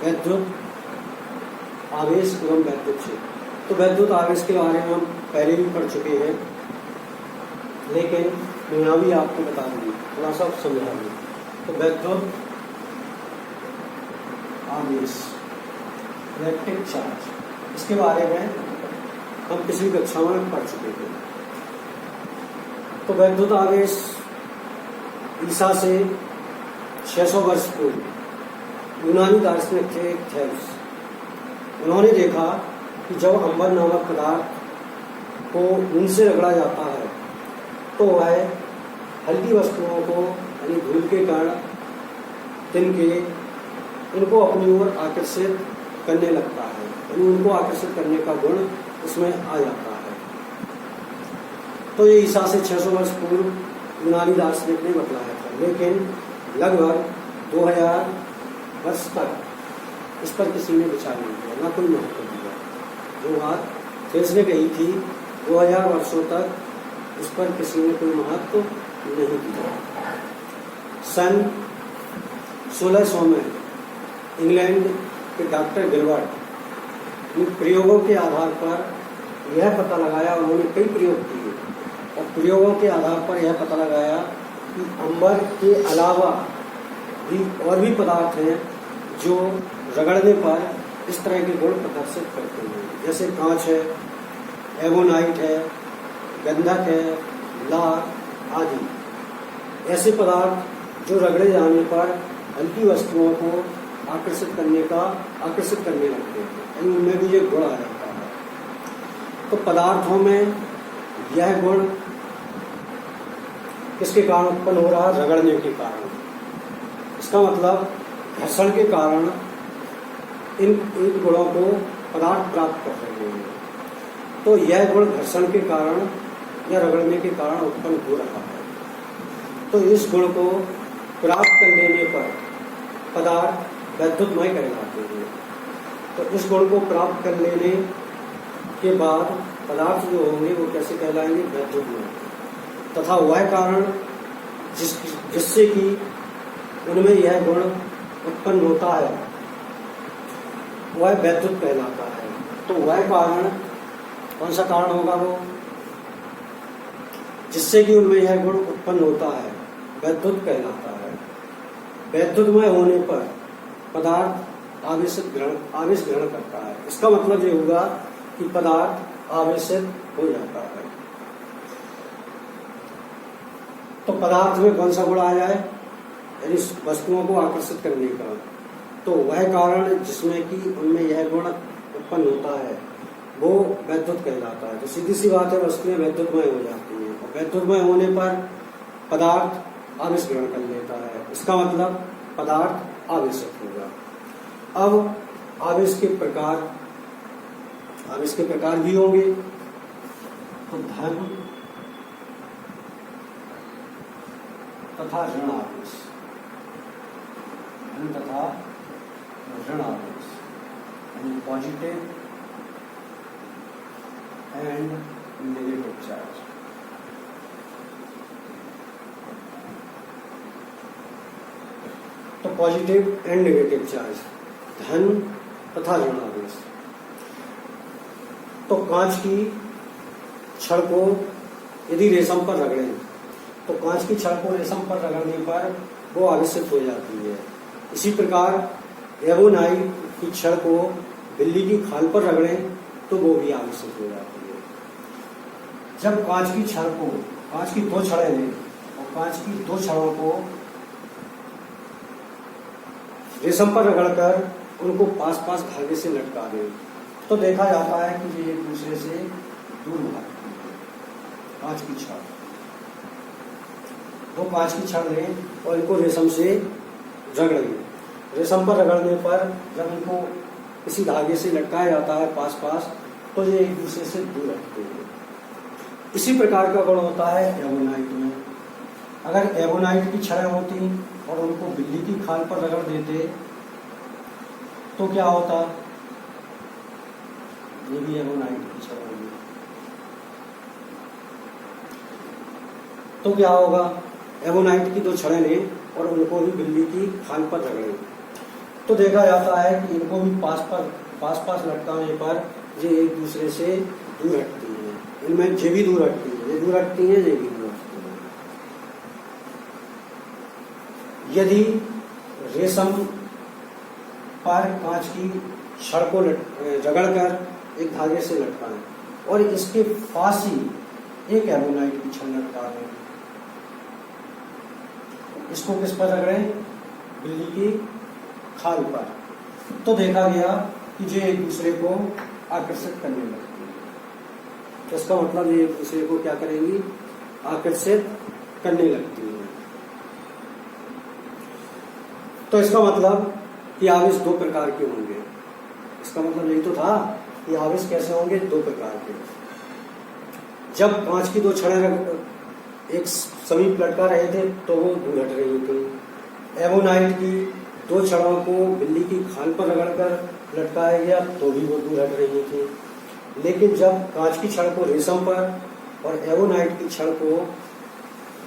वैद्युत आवेश एवं वैद्युत क्षेत्र। तो वैद्युत आवेश के बारे में हम पहले भी पढ़ चुके हैं, लेकिन मैं यहाँ भी आपको बता दूंगी, थोड़ा सा समझा दूँ। तो वैद्युत आवेश इलेक्ट्रिक चार्ज, इसके बारे में हम पिछली कक्षा में पढ़ चुके थे। तो वैद्युत आवेश ईसा से 600 वर्ष पूर्व यूनानी दार्शनिक थे थेब्स। उन्होंने देखा कि जब अंबर नामक पदार्थ को ऊन से रगड़ा जाता है तो वह हल्की वस्तुओं को यानी धूल के कण, तिनके, इनको अपनी ओर आकर्षित करने लगता है, यानी उनको आकर्षित करने का गुण उसमें आ जाता है। तो ये ईसा से 600 वर्ष पूर्व यूनानी दार्शनिक ने बतलाया था, लेकिन लगभग 2000 वर्ष तक इस पर किसी ने विचार नहीं किया, ना कोई महत्व दिया। जो बात थेब्स ने कही थी 2000 वर्षों तक इस पर किसी ने कोई महत्व नहीं दिया। सन 1600 में इंग्लैंड के डॉक्टर गिलबर्ट इन प्रयोगों के आधार पर यह पता लगाया, उन्होंने कई प्रयोग किए और प्रयोगों के आधार पर यह पता लगाया कि अंबर के अलावा भी और भी पदार्थ हैं जो रगड़ने पर इस तरह के गुण प्रदर्शित करते हैं, जैसे कांच है, एबोनाइट है, गंधक है, लार आदि। ऐसे पदार्थ जो रगड़े जाने पर हल्की वस्तुओं को आकर्षित करने लगते हैं, यानी उनमें भी ये गुण आ जाता है। तो पदार्थों में यह गुण किसके कारण उत्पन्न हो रहा है? रगड़ने के कारण। इसका मतलब घर्षण के कारण इन गुणों को पदार्थ प्राप्त कर रहे हैं। तो यह गुण घर्षण के कारण या रगड़ने के कारण उत्पन्न हो रहा है। तो इस गुण को प्राप्त कर लेने पर पदार्थ वैद्युतमय कहलाते हैं। तो इस गुण को प्राप्त कर लेने के बाद पदार्थ जो होंगे वो कैसे कहलाएंगे? वैद्युतमय। तथा वह कारण जिससे कि उनमें यह गुण उत्पन्न होता है वह वैद्युत कहलाता है। तो वह कारण कौन सा कारण होगा? वो जिससे कि उनमें यह गुण उत्पन्न होता है वैद्युत कहलाता है। वैद्युतमय होने पर पदार्थ आवेश ग्रहण करता है। इसका मतलब ये होगा कि पदार्थ आवेशित हो जाता है। तो पदार्थ में कौन सा गुण आ जाए? यानी वस्तुओं को आकर्षित करने का। तो वह कारण जिसमें कि उनमें यह गुण उत्पन्न होता है वो वैद्युत कहलाता है। तो सीधी सी बात है, वस्तुएं वैद्युतमय हो जाती हैं और वैद्युतमय होने पर पदार्थ आवेश ग्रहण कर लेता है। इसका मतलब पदार्थ आवेशित होगा। अब आवेश के प्रकार भी होंगे। तो धन तथा ऋण आवेश, धन तथा ऋण आवेश, यानी पॉजिटिव एंड नेगेटिव चार्ज। तो पॉजिटिव एंड नेगेटिव चार्ज, धन तथा ऋण आवेश। तो कांच की छड़ को यदि रेशम पर रगड़ें तो कांच की छड़ को रेशम पर रगड़ने पर वो आवेशित हो जाती है। इसी प्रकार एबोनाइट की छड़ को बिल्ली की खाल पर रगड़ें तो वो भी आवेशित हो जाती है। जब कांच की दो छड़ें लें और कांच की दो छड़ों को रेशम पर रगड़कर उनको पास पास धागे से लटका दें तो देखा जाता है कि ये एक दूसरे से दूर भागती है। कांच की छड़, वो कांच की छड़ लें और इनको रेशम से रगड़ें। रेशम पर रगड़ने पर जब इनको किसी धागे से लटकाया जाता है पास पास तो ये एक दूसरे से दूर रखते हैं। इसी प्रकार का गुण होता है एबोनाइट में। अगर एबोनाइट की छड़ें होती और उनको बिल्ली की खाल पर रगड़ देते तो क्या होता? ये भी एबोनाइट की छड़ होगी। तो क्या होगा? एबोनाइट की दो छड़ें लें और उनको भी बिल्ली की खाल पर रगड़ें तो देखा जाता है कि इनको भी पास पास लटकाने पर ये एक दूसरे से दूर हटती हैं। इनमें ये भी दूर हटती है, ये दूर हटती है, ये भी दूर हटती है। यदि रेशम पर कांच की छड़ को रगड़कर एक धागे से लटकाएं और इसके पास ही एक एमोनाइट की छड़ लटका दें, इसको किस पर रगड़ें? बिल्ली की खाल पर, तो देखा गया कि ये एक दूसरे को आकर्षित करने लगती है। तो इसका मतलब ये एक दूसरे को क्या करेंगी? आकर्षित करने लगती है। तो इसका मतलब कि आवेश दो प्रकार के होंगे। इसका मतलब यही तो था कि आवेश कैसे होंगे? दो प्रकार के। जब कांच की दो छड़ें एक समीप लटका रहे थे तो वो दूर हट रही थी। एमोनाइट की दो छड़ों को बिल्ली की खाल पर रगड़कर लटकाया गया तो भी वो दूर हट रही थी। लेकिन जब कांच की छड़ को रेशम पर और एमोनाइट की छड़ को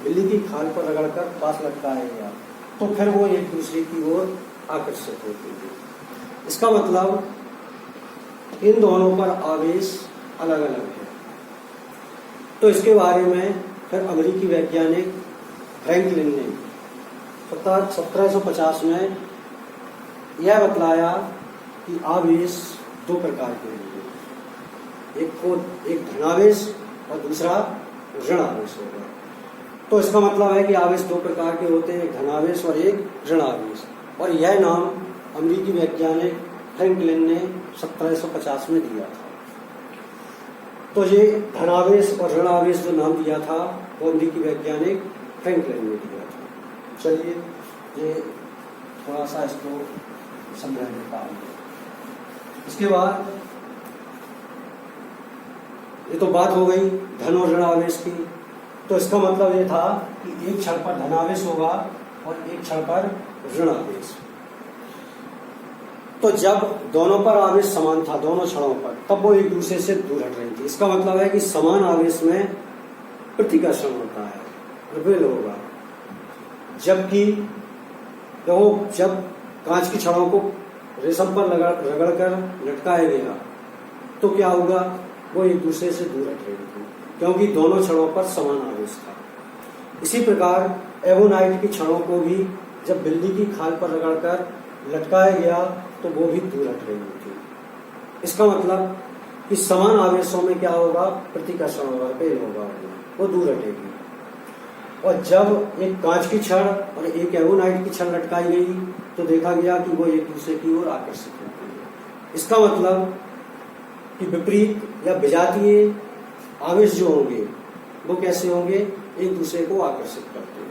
बिल्ली की खाल पर रगड़कर पास लटकाया गया तो फिर वो एक दूसरे की ओर आकर्षित होती थी। इसका मतलब इन दोनों पर आवेश अलग अलग है। तो इसके बारे में फिर अमेरिकी वैज्ञानिक फ्रैंकलिन ने 1750 में यह बतलाया कि आवेश दो प्रकार के होंगे, एक धनावेश और दूसरा ऋण आवेश होगा। तो इसका मतलब है कि आवेश दो प्रकार के होते हैं, एक धनावेश और एक ऋण आवेश। और यह नाम अमेरिकी वैज्ञानिक फ्रैंकलिन ने 1750 में दिया था। तो ये धनावेश और ऋण आवेश जो नाम दिया था वो अमेरिकी वैज्ञानिक फ्रैंकलिन ने दिया था। चलिए ये थोड़ा सा इसको समझाने का। इसके बाद ये तो बात हो गई धन और ऋण आवेश की। तो इसका मतलब ये था कि एक छड़ पर धनावेश होगा और एक छड़ पर ऋण आवेश। तो जब दोनों पर आवेश समान था, दोनों छड़ों पर, तब वो एक दूसरे से दूर हट रही थी। इसका मतलब है कि समान आवेश में प्रतिकर्षण होता है, रिपेल होगा। जबकि जब कांच की छड़ों को रेशम पर रगड़कर लटकाया गया तो क्या होगा? वो एक दूसरे से दूर हट रही थी क्योंकि दोनों छड़ों पर समान आवेश था। इसी प्रकार एमोनाइट की छड़ों को भी जब बिल्ली की खाल पर रगड़कर लटकाया गया तो वो भी दूर हट रही थी। इसका मतलब कि समान आवेशों में क्या होगा? प्रतिकर्षण होगा, रिपेल होगा, वो दूर हटेगी। और जब एक कांच की छड़ और एक एमोनाइट की छड़ लटकाई गई तो देखा गया कि वो एक दूसरे की ओर आकर्षित होती है। इसका मतलब कि विपरीत या विजातीय आवेश जो होंगे वो कैसे होंगे? एक दूसरे को आकर्षित करते हैं।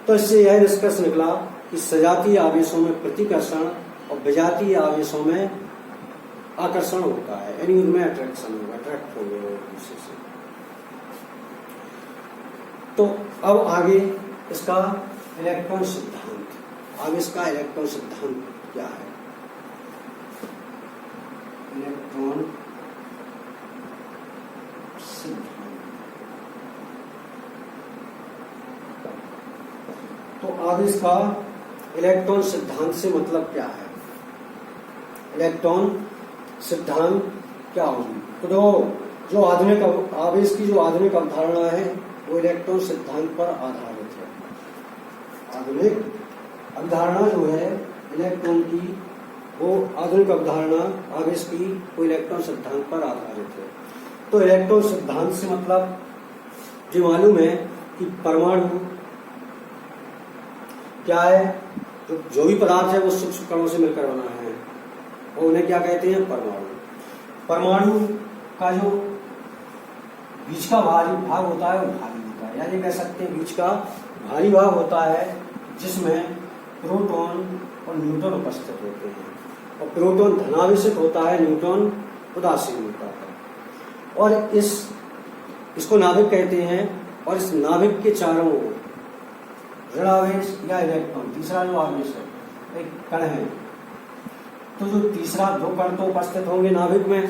तो इससे यह निष्कर्ष निकला कि सजातीय आवेशों में प्रतिकर्षण और विजातीय आवेशों में आकर्षण होता है, यानी उनमें अट्रैक्शन होगा, अट्रैक्ट होंगे एक दूसरे से। तो अब आगे इसका इलेक्ट्रॉन सिद्धांत। आवेश का इलेक्ट्रॉन सिद्धांत क्या है? इलेक्ट्रॉन सिद्धांत। तो आवेश का इलेक्ट्रॉन सिद्धांत से मतलब क्या है? इलेक्ट्रॉन सिद्धांत क्या होगी? तो जो आधुनिक आवेश की जो आधुनिक अवधारणा है वो इलेक्ट्रॉन सिद्धांत पर आधारित है। आधुनिक अवधारणा जो है इलेक्ट्रॉन की, वो आधुनिक अवधारणा आवेश की वो इलेक्ट्रॉन सिद्धांत पर आधारित है। तो इलेक्ट्रॉन सिद्धांत से मतलब जो मालूम है कि परमाणु क्या है? जो भी पदार्थ है वो सूक्ष्म कणों से मिलकर बना है और उन्हें क्या कहते हैं? परमाणु। परमाणु का जो बीच का भारी भाग होता है वो भारी होता है, यानी कह सकते हैं बीच का भारी भाग होता है जिसमें प्रोटॉन और न्यूट्रॉन उपस्थित होते हैं। और प्रोटॉन धनावेशित होता है, न्यूट्रॉन उदासीन होता है। और इसको नाभिक कहते हैं। और इस नाभिक के चारों ओर ऋण आवेश या इलेक्ट्रॉन, तीसरा जो आवेश है एक कण है, तो जो तीसरा दो कण तो उपस्थित होंगे नाभिक में,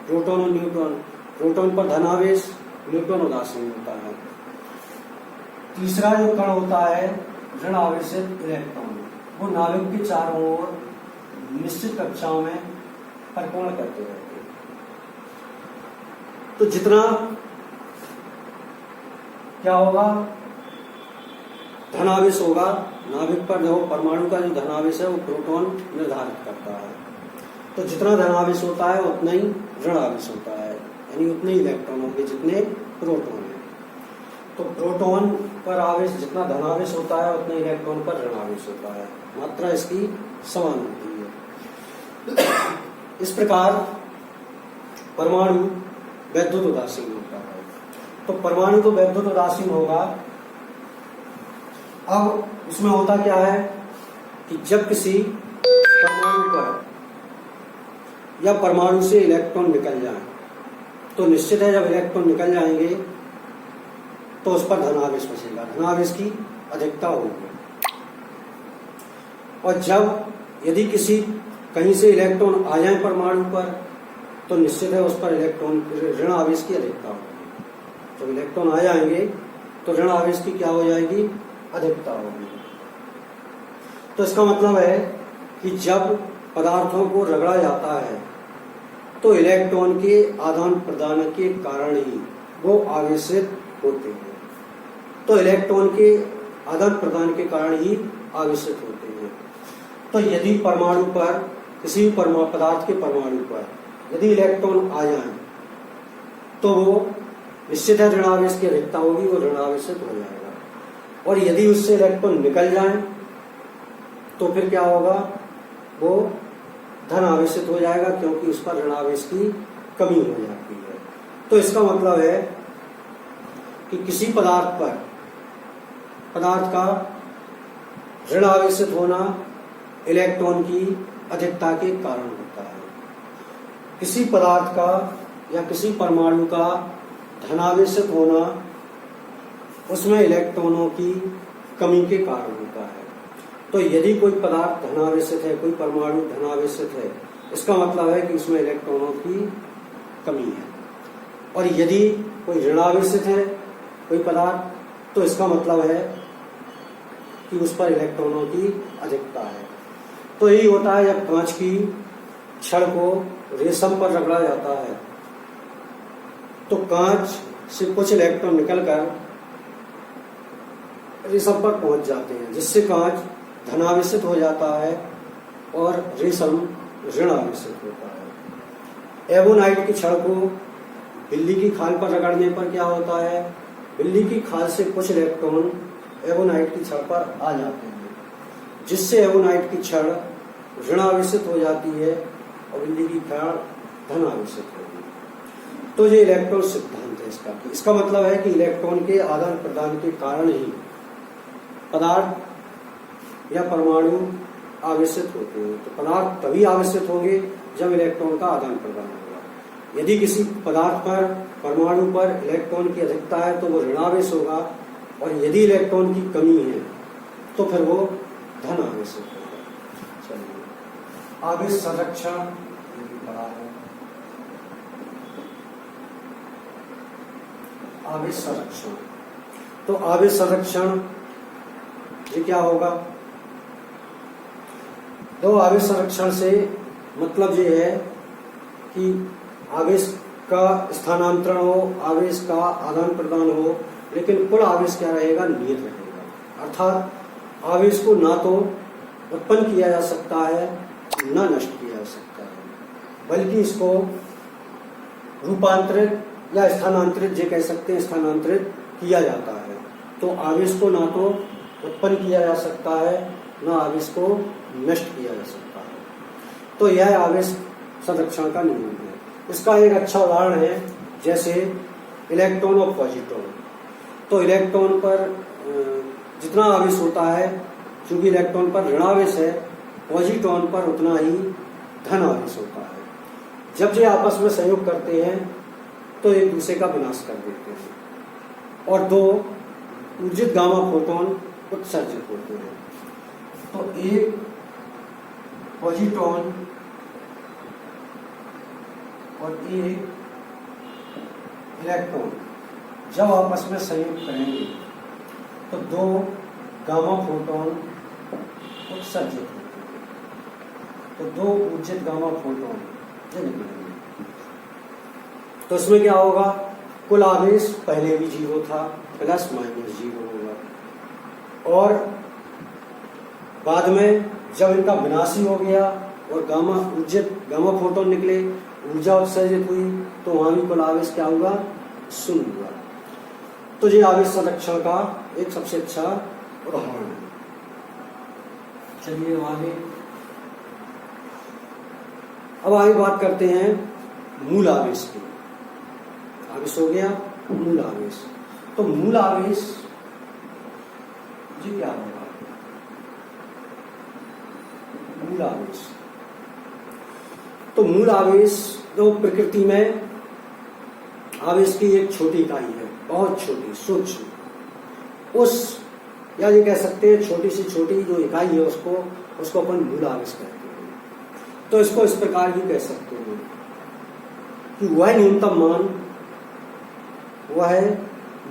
प्रोटॉन और न्यूट्रॉन। प्रोटॉन पर धनावेश, न्यूट्रॉन उदासीन होता है। तीसरा जो कण होता है ऋण आवेशित इलेक्ट्रॉन, वो नाभिक के चारों ओर निश्चित कक्षाओं में परिपूर्ण करते रहते हैं। तो जितना क्या होगा, धनावेश होगा नाभिक पर, जो परमाणु का जो धनावेश है वो प्रोटॉन निर्धारित करता है। तो जितना धनावेश होता है उतना ही ऋण आवेश होता है, यानी उतने ही इलेक्ट्रॉन होंगे जितने प्रोटॉन है। तो प्रोटॉन पर आवेश जितना धनावेश होता है उतना इलेक्ट्रॉन पर ऋण आवेश होता है, मात्रा इसकी समान होती है। इस प्रकार परमाणु वैद्युत उदासीन होता है। तो परमाणु तो वैद्युत उदासीन होगा। अब उसमें होता क्या है कि जब किसी परमाणु पर या परमाणु से इलेक्ट्रॉन निकल जाए तो निश्चित है जब इलेक्ट्रॉन निकल जाएंगे तो उस पर धनावेश बचेगा, धनावेश की अधिकता होगी। और जब यदि किसी कहीं से इलेक्ट्रॉन आ जाए परमाणु पर तो निश्चित है उस पर इलेक्ट्रॉन ऋण आवेश की अधिकता होगी। जब इलेक्ट्रॉन आ जाएंगे तो ऋण आवेश की क्या हो जाएगी, अधिकता होगी। तो इसका मतलब है कि जब पदार्थों को रगड़ा जाता है तो इलेक्ट्रॉन के आदान प्रदान के कारण ही वो आवेशित होते हैं। तो इलेक्ट्रॉन के आदान प्रदान के कारण ही आवेशित होते हैं। तो यदि परमाणु पर, किसी पदार्थ के परमाणु पर यदि इलेक्ट्रॉन आ जाए तो वो निश्चित है ऋण आवेश की अधिकता होगी, वो ऋण आवेशित हो जाएगा। और यदि उससे इलेक्ट्रॉन निकल जाए तो फिर क्या होगा, वो धन आवेशित हो जाएगा, क्योंकि उस पर ऋण आवेश की कमी हो जाती है। तो इसका मतलब है कि किसी पदार्थ पर, पदार्थ का ऋण आवेशित होना इलेक्ट्रॉन की अधिकता के कारण होता है। किसी पदार्थ का या किसी परमाणु का धनावेशित होना उसमें इलेक्ट्रॉनों की कमी के कारण होता है। तो यदि कोई पदार्थ धनावेशित है, कोई परमाणु धनावेशित है, इसका मतलब है कि उसमें इलेक्ट्रॉनों की कमी है। और यदि कोई ऋणावेशित है कोई पदार्थ, तो इसका मतलब है कि उस पर इलेक्ट्रॉनों की अधिकता है। तो यही होता है जब कांच की छड़ को रेशम पर रगड़ा जाता है तो कांच से कुछ इलेक्ट्रॉन निकलकर रेशम पर पहुंच जाते हैं, जिससे कांच धनावेशित हो जाता है और रेशम ऋणावेशित होता है। एवोनाइट की छड़ को बिल्ली की खाल पर रगड़ने पर क्या होता है, बिल्ली की खाल से कुछ इलेक्ट्रॉन एवोनाइट की छड़ पर आ जाते हैं, जिससे एवोनाइट की छड़ ऋणावेशित हो जाती है और बिल्ली की खाल धनावेशित होती है। तो ये इलेक्ट्रॉन सिद्धांत है इसका मतलब है कि इलेक्ट्रॉन के आदान प्रदान के कारण ही पदार्थ या परमाणु आवेशित होते हैं। तो पदार्थ तभी आवेशित होंगे जब इलेक्ट्रॉन का आदान प्रदान होगा। यदि किसी पदार्थ पर, परमाणु पर इलेक्ट्रॉन की अधिकता है तो वो ऋणावेश होगा, और यदि इलेक्ट्रॉन की कमी है तो फिर वो धन आवेशित होगा। चलिए, आवेश संरक्षण पढ़ा है। आवेश संरक्षण, तो आवेश संरक्षण ये क्या होगा, तो आवेश संरक्षण से मतलब ये है कि आवेश का स्थानांतरण हो, आवेश का आदान प्रदान हो, लेकिन कुल आवेश क्या रहेगा, नियत रहेगा। अर्थात आवेश को ना तो उत्पन्न किया जा सकता है ना नष्ट किया जा सकता है, बल्कि इसको रूपांतरित या स्थानांतरित जे कह सकते हैं, स्थानांतरित किया जाता है। तो आवेश को ना तो उत्पन्न किया जा सकता है ना आवेश को नष्ट किया जा सकता है। तो यह आवेश संरक्षण का नियम है। इसका एक अच्छा उदाहरण है जैसे इलेक्ट्रॉन और पॉजिट्रॉन। तो इलेक्ट्रॉन पर जितना आवेश होता है, चूंकि इलेक्ट्रॉन पर ऋणावेश है, पॉजिट्रॉन पर उतना ही धन आवेश होता है। जब ये आपस में संयोग करते हैं तो एक दूसरे का विनाश कर देते हैं और दो ऊर्जित गामा फोटोन उत्सर्जित होते हैं। तो एक पॉजिट्रॉन और एक इलेक्ट्रॉन जब आपस में संयोग करेंगे तो दो गामा फोटोन उत्सर्जित होते हैं। तो 2 ऊर्जित गामा फोटोन ये निकलेंगे। तो इसमें क्या होगा, कुल आवेश पहले भी 0 था, प्लस माइनस 0 होगा, और बाद में जब इनका विनाशी हो गया और गामा ऊर्जित गामा फोटोन निकले, ऊर्जा उत्सर्जित हुई, तो वहां भी कुल आवेश क्या होगा, 0 होगा। तो ये आवेश संरक्षण का एक सबसे अच्छा उदाहरण है। चलिए आगे, अब आगे बात करते हैं मूल आवेश की। आवेश हो गया मूल आवेश। तो मूल आवेश जी क्या होगा, मूल आवेश। तो मूल आवेश जो प्रकृति में आवेश की एक छोटी इकाई है, बहुत छोटी, सूक्ष्म, उस या ये कह सकते हैं छोटी से छोटी जो इकाई है उसको अपन मूल आवेश कहते हैं। तो इसको इस प्रकार भी कह सकते हैं कि वह न्यूनतम मान, वह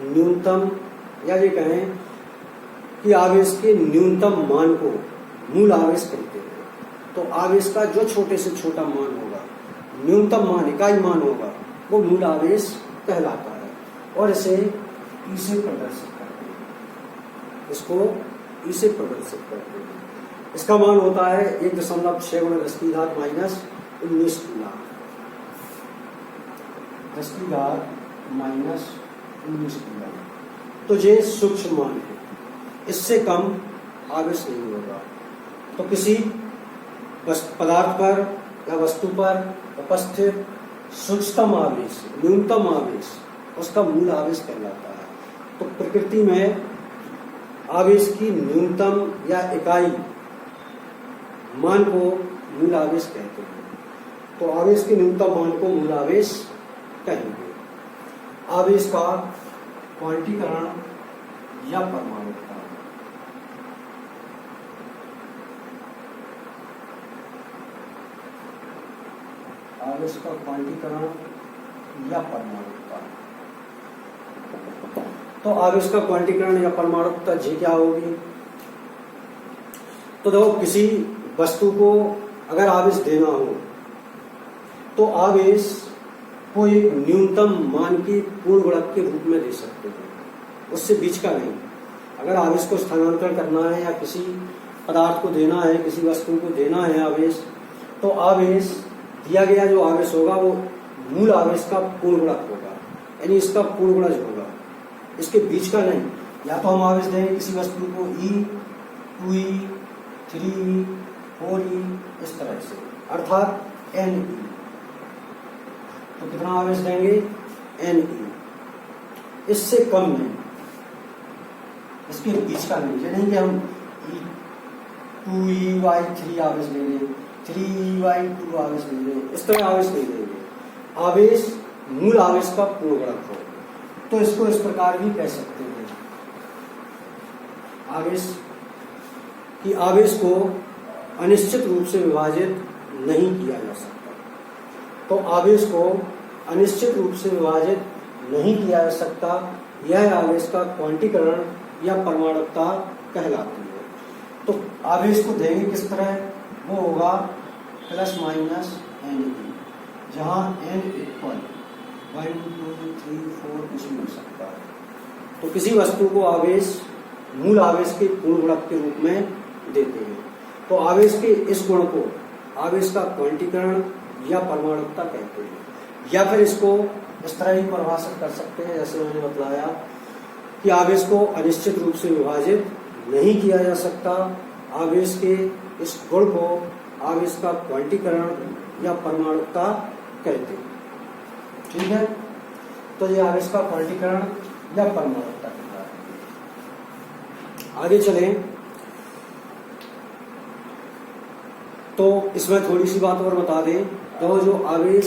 न्यूनतम, या ये कहें कि आवेश के न्यूनतम मान को मूल आवेश कहते हैं। तो आवेश का जो छोटे से छोटा मान होगा, न्यूनतम मान, इकाई मान होगा, वो मूल आवेश कहलाता है, और इसे ई से प्रदर्शित करते हैं। इसको ई से प्रदर्शित करते हैं। इसका मान होता है 1.6 × 10⁻⁻19 कूलम, 10⁻⁻19 कूलम। तो ये सूक्ष्म मान है, इससे कम आवेश नहीं होगा। तो किसी पदार्थ पर या वस्तु पर उपस्थित सूक्ष्मतम आवेश, न्यूनतम आवेश, उसका मूल आवेश कहलाता है। तो प्रकृति में आवेश की न्यूनतम या इकाई मान को मूल आवेश कहते हैं। तो आवेश के न्यूनतम मान को मूल आवेश कहेंगे। आवेश का क्वांटीकरण या परमाणुकता। आवेश का क्वांटीकरण या परमाणुकता। तो आवेश का क्वांटीकरण या परमाणुकता जी क्या होगी। तो देखो, किसी वस्तु को अगर आवेश देना हो तो आवेश को एक न्यूनतम मान की पूर्ण गुणक के रूप में दे सकते हैं, उससे बीच का नहीं। अगर आवेश को स्थानांतरण करना है या किसी पदार्थ को देना है, किसी वस्तु को देना है आवेश, तो आवेश दिया गया जो आवेश होगा वो मूल आवेश का पूर्ण गुणक होगा, यानी इसका पूर्ण गुणज होगा, इसके बीच का नहीं। या तो हम आवेश देंगे किसी वस्तु को E, 2E, 3E, 4E, इस तरह से, अर्थात Ne। तो कितना आवेश देंगे, Ne, इससे कम नहीं, इसके बीच का नहीं। ये नहीं कि हम 2E/3 आवेश ले लें, 3E/2 आवेश ले लें, इस तरह आवेश नहीं देंगे। आवेश मूल आवेश का पूर्ण गुणक हो। तो इसको इस प्रकार भी कह सकते हैं, आवेश को अनिश्चित रूप से विभाजित नहीं किया जा सकता। तो आवेश को अनिश्चित रूप से विभाजित नहीं किया जा सकता, यह आवेश का क्वांटीकरण या परमाणुकता कहलाती है। तो आवेश को देंगे किस तरह, वो होगा ±Ne, जहाँ n इक्वल 1, 2, 3, 4 कुछ भी हो सकता है। तो किसी वस्तु को आवेश मूल आवेश के पूर्ण गुणक के रूप में देते हैं। तो आवेश के इस गुण को आवेश का क्वांटीकरण या परमाणुकता कहते हैं। या फिर इसको इस तरह ही परिभाषित कर सकते हैं, जैसे मैंने बतलाया कि आवेश को अनिश्चित रूप से विभाजित नहीं किया जा सकता, आवेश के इस गुण को आवेश का क्वांटीकरण या परमाणुकता कहते हैं। ठीक है, तो ये आवेश का क्वांटीकरण या परमाणुकता कहता है। आगे चलें तो इसमें थोड़ी सी बात और बता दें। तो जो आवेश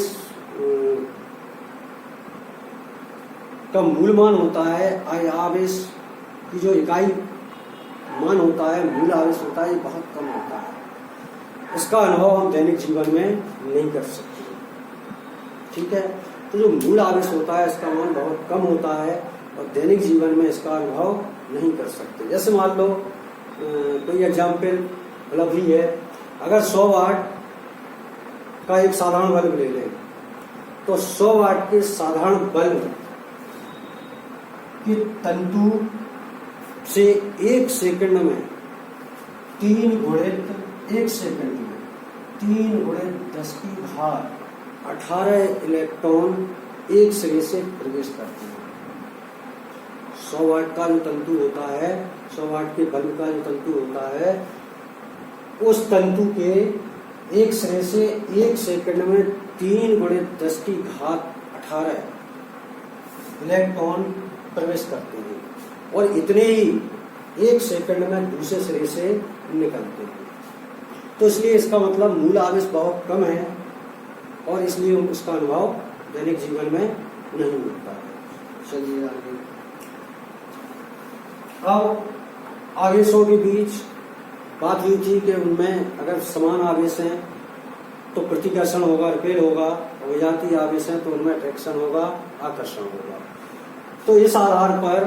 का मूल मान होता है, आवेश की जो इकाई मान होता है, मूल आवेश होता है, ये बहुत कम होता है। इसका अनुभव हम दैनिक जीवन में नहीं कर सकते। ठीक है, तो जो मूल आवेश होता है इसका मान बहुत कम होता है और दैनिक जीवन में इसका अनुभव नहीं कर सकते। जैसे मान लो कोई एग्जाम्पल मतलब ही है, अगर 100 वाट का एक साधारण बल्ब ले लें तो 100 वाट के साधारण बल्ब की तंतु से 1 सेकंड में 3 गुणित 1 सेकंड में 3 गुणित 10 की घात 18 इलेक्ट्रॉन एक सिरे से प्रवेश करते हैं। 100 वाट का जो तंतु होता है, 100 वाट के बल्ब का जो तंतु होता है, उस तंतु के एक सिरे से 1 सेकंड में 3 गुणित 10 की घात 18 इलेक्ट्रॉन प्रवेश करते हैं और इतने ही 1 सेकंड में दूसरे सिरे से निकलते हैं। तो इसलिए इसका मतलब मूल आवेश बहुत कम है और इसलिए उसका अनुभव दैनिक जीवन में नहीं होता है। चलिए आगे। अब आवेशों के बीच बात हुई थी कि उनमें अगर समान आवेश हैं तो प्रतिकर्षण होगा, रिपेल होगा, विजातीय आवेश हैं तो उनमें अट्रैक्शन होगा, आकर्षण होगा। तो इस आधार पर